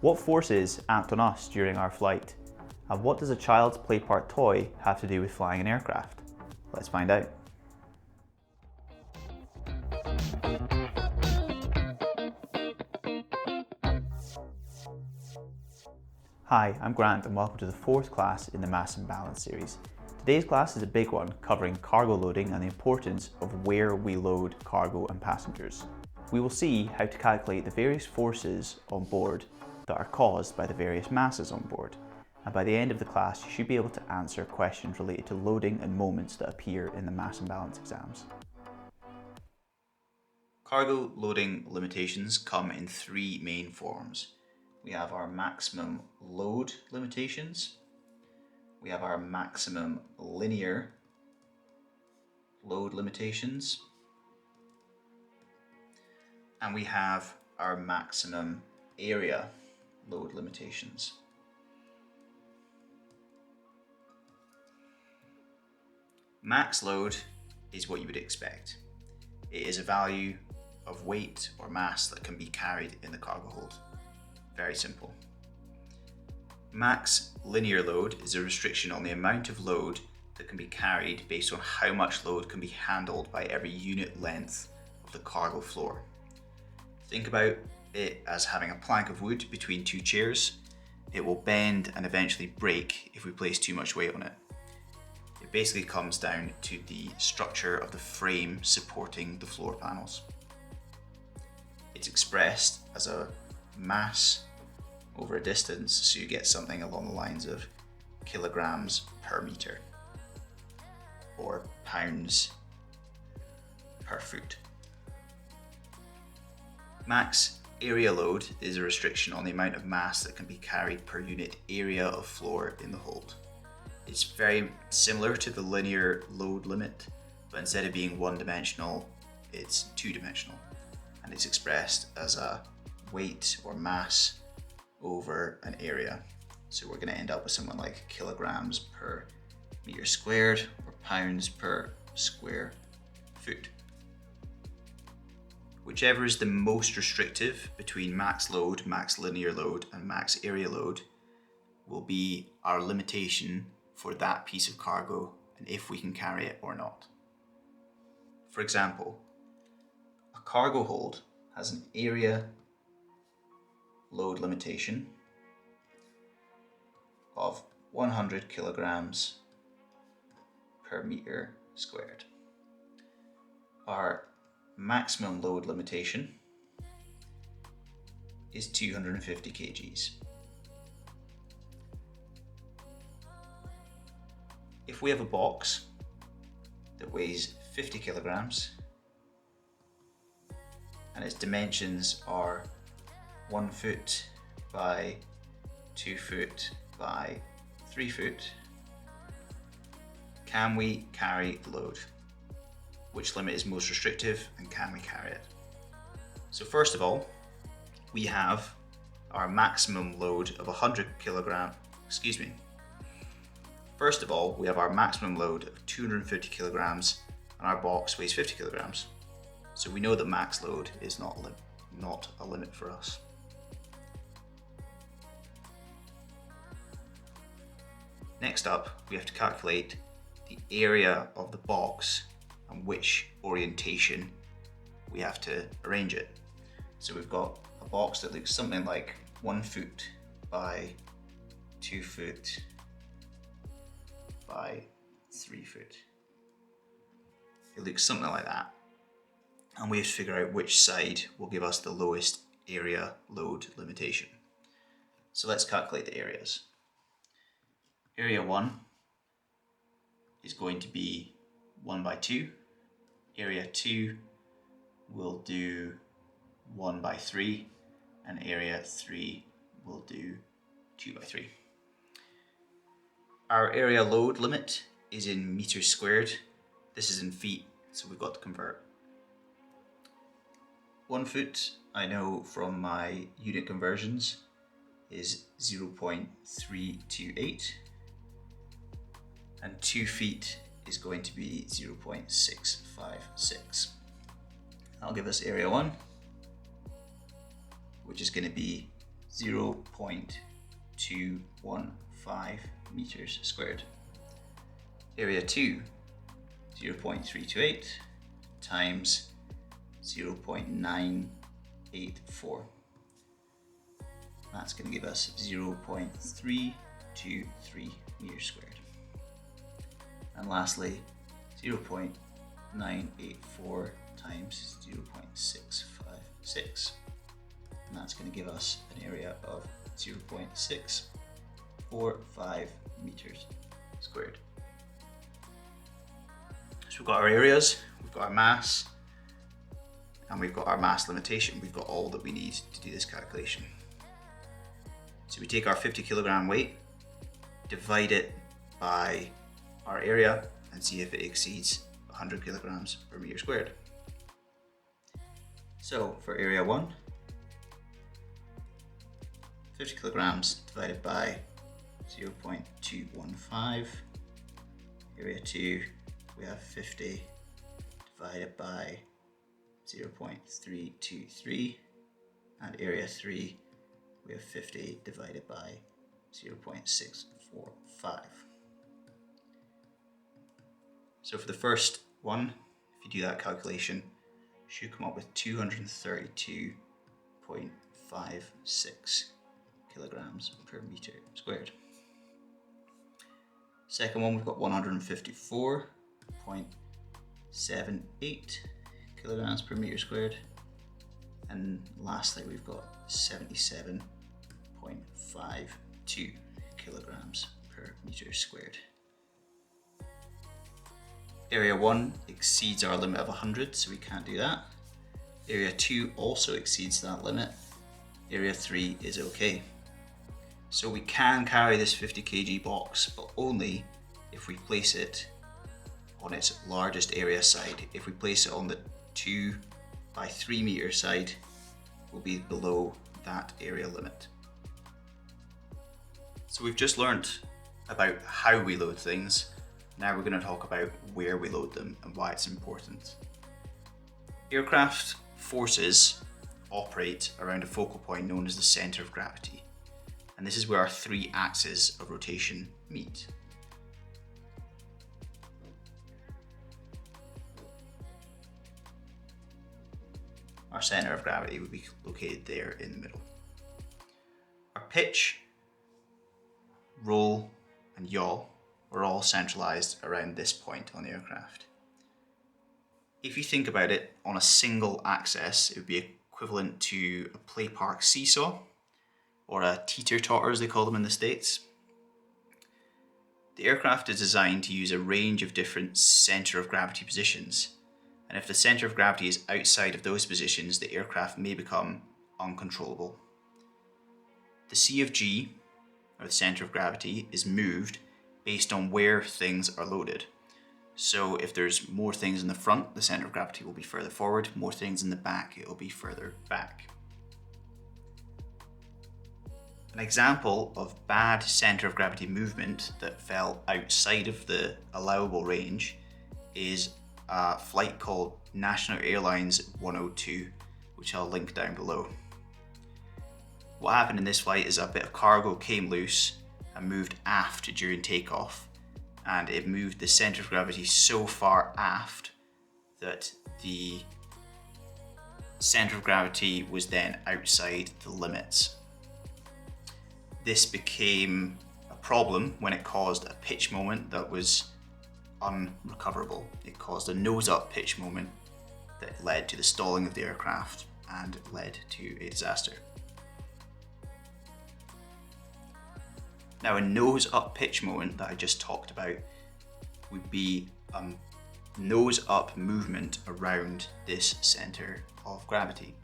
What forces act on us during our flight? And what does a child's play part toy have to do with flying an aircraft? Let's find out. Hi, I'm Grant and welcome to the fourth class in the Mass and Balance series. Today's class is a big one, covering cargo loading and the importance of where we load cargo and passengers. We will see how to calculate the various forces on board that are caused by the various masses on board. And by the end of the class, you should be able to answer questions related to loading and moments that appear in the Mass and Balance exams. Cargo loading limitations come in three main forms. We have our maximum load limitations, we have our maximum linear load limitations, and we have our maximum area load limitations. Max load is what you would expect. It is a value of weight or mass that can be carried in the cargo hold. Very simple. Max linear load is a restriction on the amount of load that can be carried based on how much load can be handled by every unit length of the cargo floor. Think about it as having a plank of wood between two chairs. It will bend and eventually break if we place too much weight on it. It basically comes down to the structure of the frame supporting the floor panels. It's expressed as a mass over a distance, so you get something along the lines of kilograms per meter or pounds per foot. Max area load is a restriction on the amount of mass that can be carried per unit area of floor in the hold. It's very similar to the linear load limit, but instead of being one-dimensional, it's two-dimensional, and it's expressed as a weight or mass over an area. So we're going to end up with something like kilograms per meter squared or pounds per square foot. Whichever is the most restrictive between max load, max linear load, and max area load will be our limitation for that piece of cargo and if we can carry it or not. For example, a cargo hold has an area load limitation of 100 kilograms per meter squared. Our maximum load limitation is 250 kgs. If we have a box that weighs 50 kilograms and its dimensions are 1 foot by 2 foot by 3 foot, can we carry the load? Which limit is most restrictive and can we carry it? So first of all, we have our maximum load of 100 kilograms, First of all, we have our maximum load of 250 kilograms and our box weighs 50 kilograms. So we know that max load is not a limit for us. Next up, we have to calculate the area of the box and which orientation we have to arrange it. So we've got a box that looks something like 1 foot by 2 foot by 3 foot. It looks something like that. And we have to figure out which side will give us the lowest area load limitation. So let's calculate the areas. Area 1 is going to be 1 by 2. Area 2 will do 1 by 3. And area 3 will do 2 by 3. Our area load limit is in meters squared. This is in feet, so we've got to convert. 1 foot, I know from my unit conversions, is 0.328. And 2 feet is going to be 0.656. That'll give us area 1, which is going to be 0.215 meters squared. Area 2, 0.328 times 0.984. That's going to give us 0.323 meters squared. And lastly, 0.984 times 0.656. And that's going to give us an area of 0.645 meters squared. So we've got our areas, we've got our mass, and we've got our mass limitation. We've got all that we need to do this calculation. So we take our 50 kilogram weight, divide it by our area, and see if it exceeds 100 kilograms per meter squared. So for area 1, 50 kilograms divided by 0.215. Area 2, we have 50 divided by 0.323. And area 3, we have 50 divided by 0.645. So for the first one, if you do that calculation, you should come up with 232.56 kilograms per meter squared. Second one, we've got 154.78 kilograms per meter squared. And lastly, we've got 77.52 kilograms per meter squared. Area 1 exceeds our limit of 100, so we can't do that. Area 2 also exceeds that limit. Area 3 is okay. So we can carry this 50 kg box, but only if we place it on its largest area side. If we place it on the 2 by 3 meter side, we'll be below that area limit. So we've just learnt about how we load things. Now we're going to talk about where we load them and why it's important. Aircraft forces operate around a focal point known as the centre of gravity. And this is where our 3 axes of rotation meet. Our centre of gravity would be located there in the middle. Our pitch, roll, and yaw are all centralised around this point on the aircraft. If you think about it, on a single axis, it would be equivalent to a play park seesaw, or a teeter-totter as they call them in the States. The aircraft is designed to use a range of different centre of gravity positions, and if the centre of gravity is outside of those positions, the aircraft may become uncontrollable. The C of G, or the centre of gravity, is moved based on where things are loaded. So if there's more things in the front, the centre of gravity will be further forward, more things in the back, it will be further back. An example of bad centre of gravity movement that fell outside of the allowable range is a flight called National Airlines 102, which I'll link down below. What happened in this flight is a bit of cargo came loose and moved aft during takeoff, and it moved the centre of gravity so far aft that the centre of gravity was then outside the limits. This became a problem when it caused a pitch moment that was unrecoverable. It caused a nose-up pitch moment that led to the stalling of the aircraft and led to a disaster. Now, a nose-up pitch moment that I just talked about would be a nose-up movement around this centre of gravity.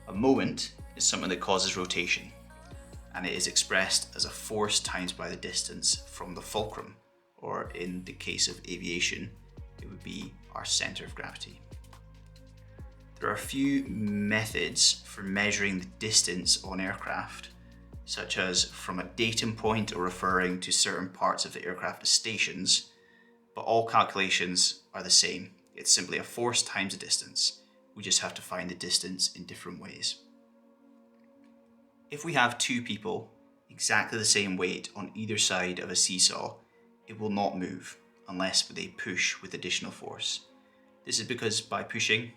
A moment is something that causes rotation, and it is expressed as a force times by the distance from the fulcrum, or in the case of aviation, it would be our centre of gravity. There are a few methods for measuring the distance on aircraft, such as from a datum point or referring to certain parts of the aircraft as stations, but all calculations are the same. It's simply a force times a distance. We just have to find the distance in different ways. If we have two people exactly the same weight on either side of a seesaw, it will not move unless they push with additional force. This is because by pushing,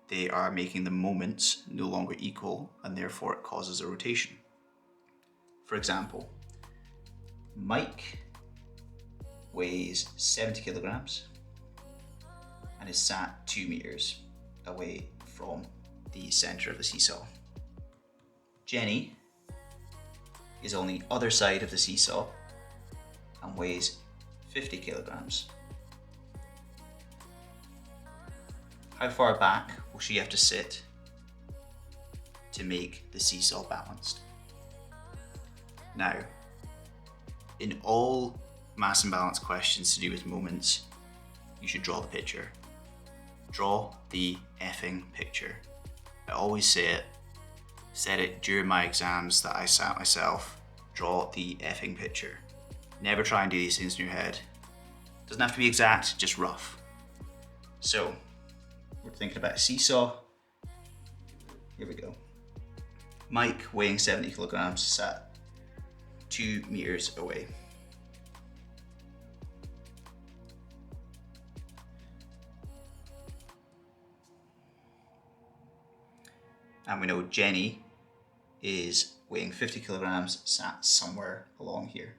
they are making the moments no longer equal, and therefore it causes a rotation. For example, Mike weighs 70 kilograms and is sat 2 meters away from the center of the seesaw. Jenny is on the other side of the seesaw and weighs 50 kilograms. How far back will she have to sit to make the seesaw balanced? Now, in all mass and balance questions to do with moments, you should draw the picture. Draw the effing picture. I always say it, said it during my exams that I sat myself, draw the effing picture. Never try and do these things in your head. Doesn't have to be exact, just rough. So, we're thinking about a seesaw. Here we go. Mike weighing 70 kilograms sat 2 meters away. And we know Jenny is weighing 50 kilograms, sat somewhere along here.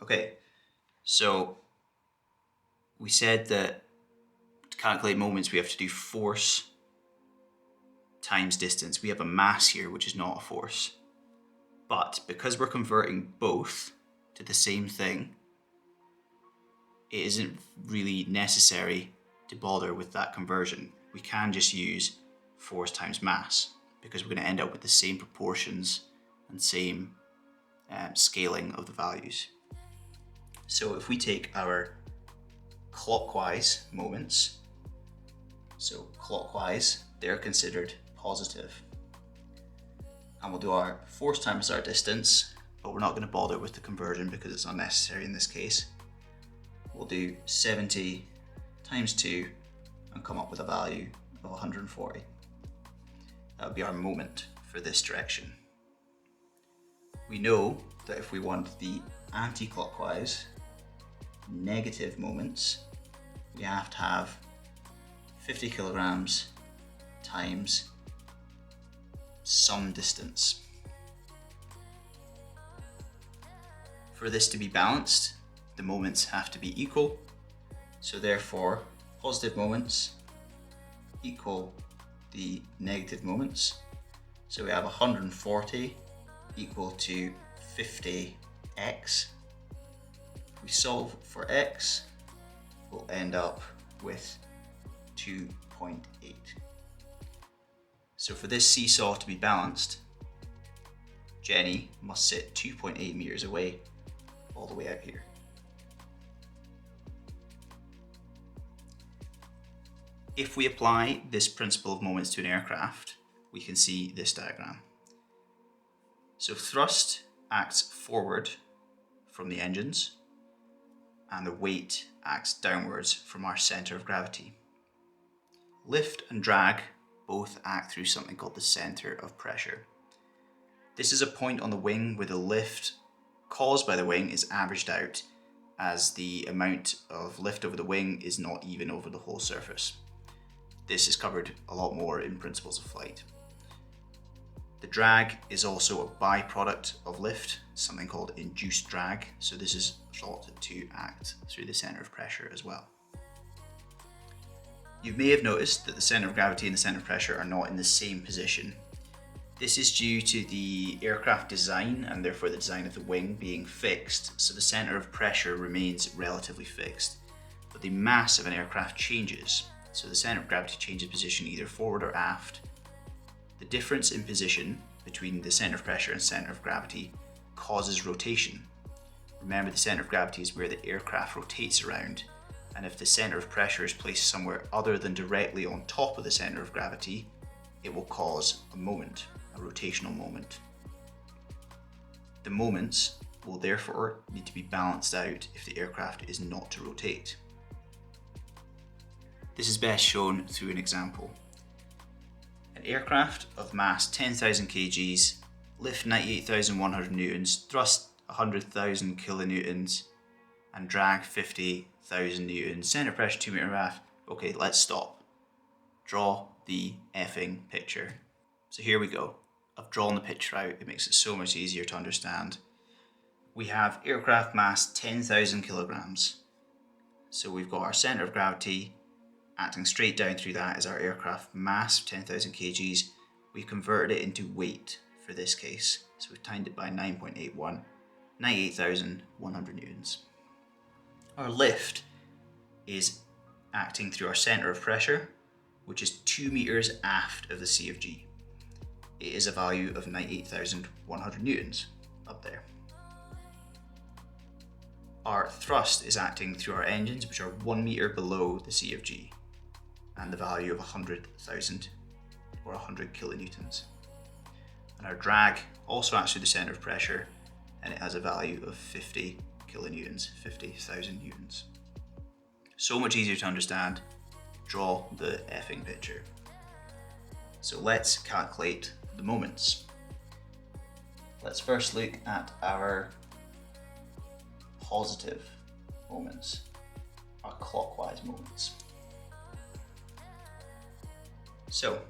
Okay, so we said that to calculate moments, we have to do force times distance. We have a mass here, which is not a force. But because we're converting both to the same thing, it isn't really necessary to bother with that conversion. We can just use force times mass because we're going to end up with the same proportions and same scaling of the values. So if we take our clockwise moments, so clockwise, they're considered positive. And we'll do our force times our distance, but we're not going to bother with the conversion because it's unnecessary in this case. We'll do 70 times 2 and come up with a value of 140. That would be our moment for this direction. We know that if we want the anti-clockwise negative moments, we have to have 50 kilograms times some distance. For this to be balanced, the moments have to be equal. So therefore, positive moments equal the negative moments. So we have 140 equal to 50x. If we solve for x, we'll end up with 2.8. So for this seesaw to be balanced, Jenny must sit 2.8 meters away all the way out here. If we apply this principle of moments to an aircraft, we can see this diagram. So thrust acts forward from the engines, and the weight acts downwards from our center of gravity. Lift and drag both act through something called the center of pressure. This is a point on the wing where the lift caused by the wing is averaged out, as the amount of lift over the wing is not even over the whole surface. This is covered a lot more in Principles of Flight. The drag is also a byproduct of lift, something called induced drag, so this is thought to act through the center of pressure as well. You may have noticed that the center of gravity and the center of pressure are not in the same position. This is due to the aircraft design and therefore the design of the wing being fixed, so the center of pressure remains relatively fixed, but the mass of an aircraft changes. So the center of gravity changes position either forward or aft. The difference in position between the center of pressure and center of gravity causes rotation. Remember, the center of gravity is where the aircraft rotates around, and if the center of pressure is placed somewhere other than directly on top of the center of gravity, it will cause a moment, a rotational moment. The moments will therefore need to be balanced out if the aircraft is not to rotate. This is best shown through an example. An aircraft of mass 10,000 kgs, lift 98,100 newtons, thrust 100,000 kilonewtons, and drag 50,000 newtons, center pressure 2 meter half. Okay, let's stop. Draw the effing picture. So here we go. I've drawn the picture out. It makes it so much easier to understand. We have aircraft mass 10,000 kilograms. So we've got our center of gravity acting straight down through that is our aircraft mass, 10,000 kgs. We've converted it into weight for this case. So we've timed it by 9.81, 98,100 newtons. Our lift is acting through our center of pressure, which is 2 meters aft of the C of G. It is a value of 98,100 newtons up there. Our thrust is acting through our engines, which are 1 meter below the C of G, and the value of 100,000 or 100 kilonewtons. And our drag also acts through the center of pressure, and it has a value of 50 kilonewtons, 50,000 newtons. So much easier to understand. Draw the effing picture. So let's calculate the moments. Let's first look at our positive moments, our clockwise moments. So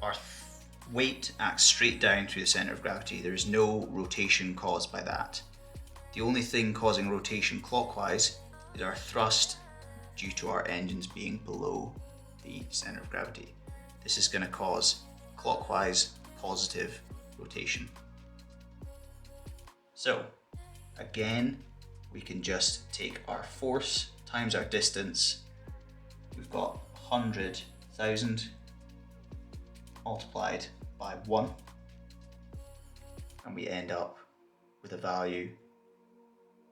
our weight acts straight down through the center of gravity. There is no rotation caused by that. The only thing causing rotation clockwise is our thrust due to our engines being below the center of gravity. This is going to cause clockwise positive rotation. So again, we can just take our force times our distance. We've got 100,000 multiplied by 1, and we end up with a value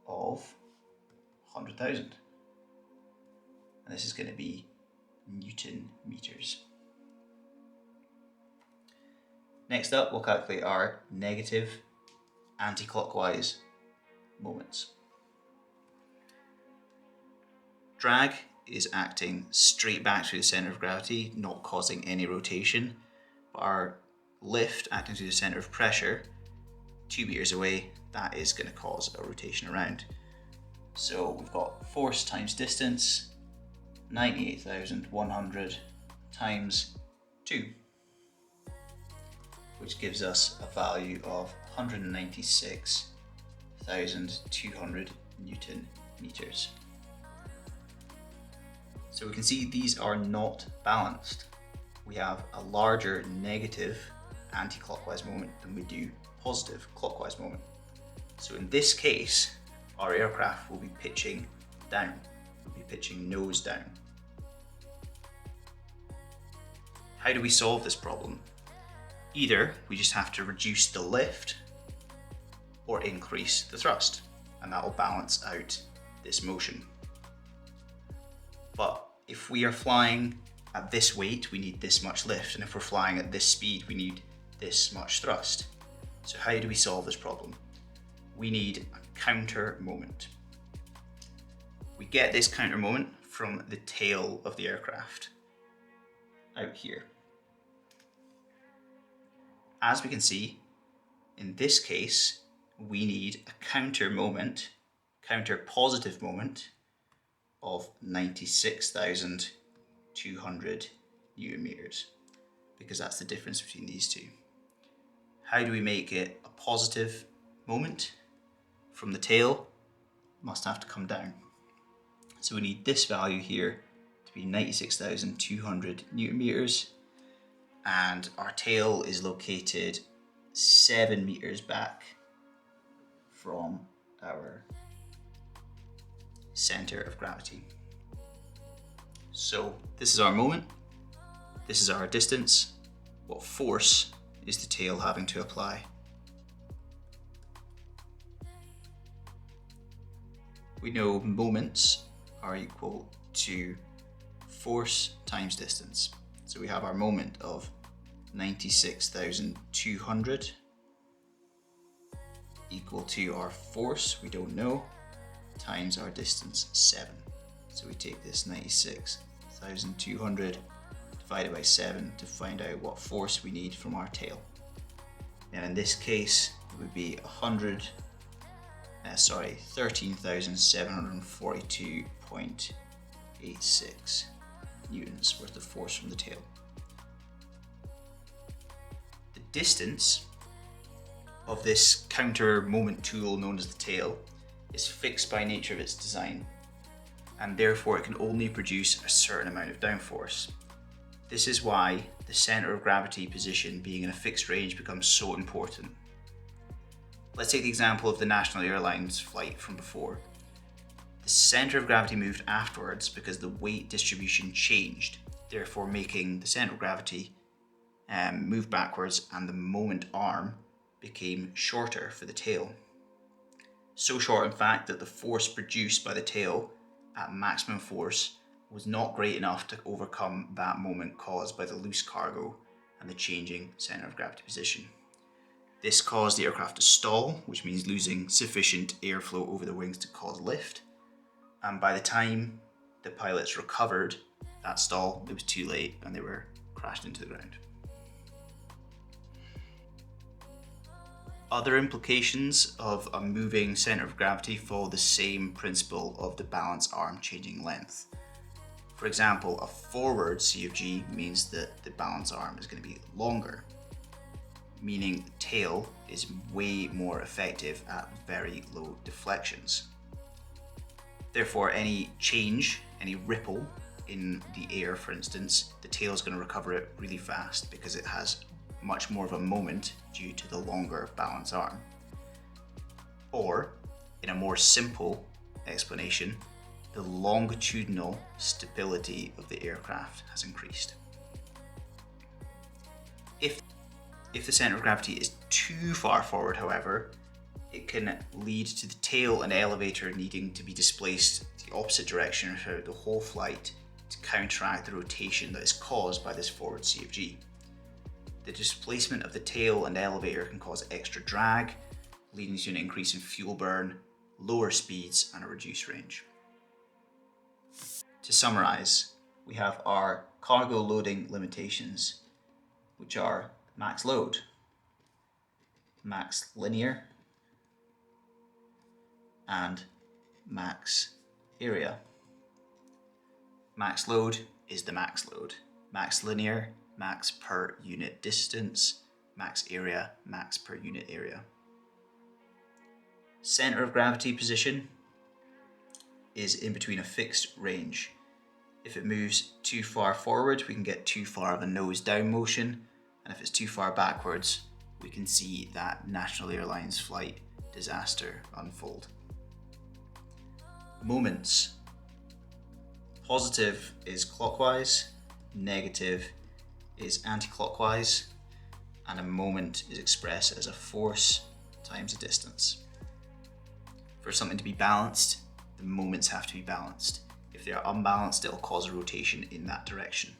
of 100,000. And this is going to be Newton meters. Next up, we'll calculate our negative anti-clockwise moments. Drag is acting straight back through the center of gravity, not causing any rotation. But our lift acting through the center of pressure, 2 meters away, that is going to cause a rotation around. So we've got force times distance, 98,100 times 2, which gives us a value of 196,200 Newton meters. So we can see these are not balanced. We have a larger negative anti-clockwise moment than we do positive clockwise moment. So in this case, our aircraft will be pitching down, will be pitching nose down. How do we solve this problem? Either we just have to reduce the lift or increase the thrust, and that will balance out this motion. But if we are flying at this weight, we need this much lift, and if we're flying at this speed, we need this much thrust. So how do we solve this problem? We need a counter moment. We get this counter moment from the tail of the aircraft out here. As we can see, in this case, we need a counter moment, counter positive moment of 96,200 Newton meters, because that's the difference between these two. How do we make it a positive moment? From the tail, it must have to come down. So we need this value here to be 96,200 Newton meters, and our tail is located 7 meters back from our center of gravity. So this is our moment, this is our distance. What force is the tail having to apply? We know moments are equal to force times distance. So we have our moment of 96,200 equal to our force, we don't know, times our distance, 7. So we take this 96,200 divided by 7 to find out what force we need from our tail. Now in this case, it would be 13,742.86 newtons worth of force from the tail. The distance of this counter moment tool known as the tail is fixed by nature of its design, and therefore it can only produce a certain amount of downforce. This is why the center of gravity position being in a fixed range becomes so important. Let's take the example of the National Airlines flight from before. The center of gravity moved afterwards because the weight distribution changed, therefore making the center of gravity move backwards, and the moment arm became shorter for the tail. So short, in fact, that the force produced by the tail at maximum force was not great enough to overcome that moment caused by the loose cargo and the changing center of gravity position. This caused the aircraft to stall, which means losing sufficient airflow over the wings to cause lift. And by the time the pilots recovered that stall, it was too late and they were crashed into the ground. Other implications of a moving center of gravity follow the same principle of the balance arm changing length. For example, a forward C of G means that the balance arm is going to be longer, meaning the tail is way more effective at very low deflections. Therefore, any change, any ripple in the air, for instance, the tail is going to recover it really fast because it has much more of a moment due to the longer balance arm. Or, in a more simple explanation, the longitudinal stability of the aircraft has increased. If the center of gravity is too far forward, however, it can lead to the tail and elevator needing to be displaced the opposite direction throughout the whole flight to counteract the rotation that is caused by this forward C of G. The displacement of the tail and elevator can cause extra drag, leading to an increase in fuel burn, lower speeds, and a reduced range. To summarize, we have our cargo loading limitations, which are max load, max linear, and max area. Max load is the max load. Max linear, max per unit distance. Max area, max per unit area. Center of gravity position is in between a fixed range. If it moves too far forward, we can get too far of a nose down motion, and if it's too far backwards, we can see that National Airlines flight disaster unfold. Moments. Positive is clockwise, negative is anti-clockwise, and a moment is expressed as a force times a distance. For something to be balanced, the moments have to be balanced. If they are unbalanced, it'll cause a rotation in that direction.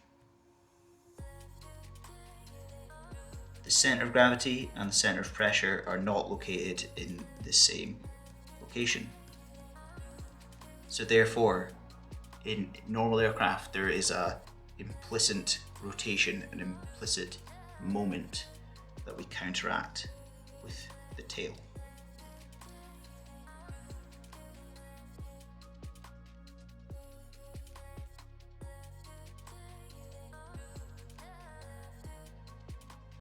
The center of gravity and the center of pressure are not located in the same location. So therefore, in normal aircraft, there is a implicit rotation, an implicit moment that we counteract with the tail.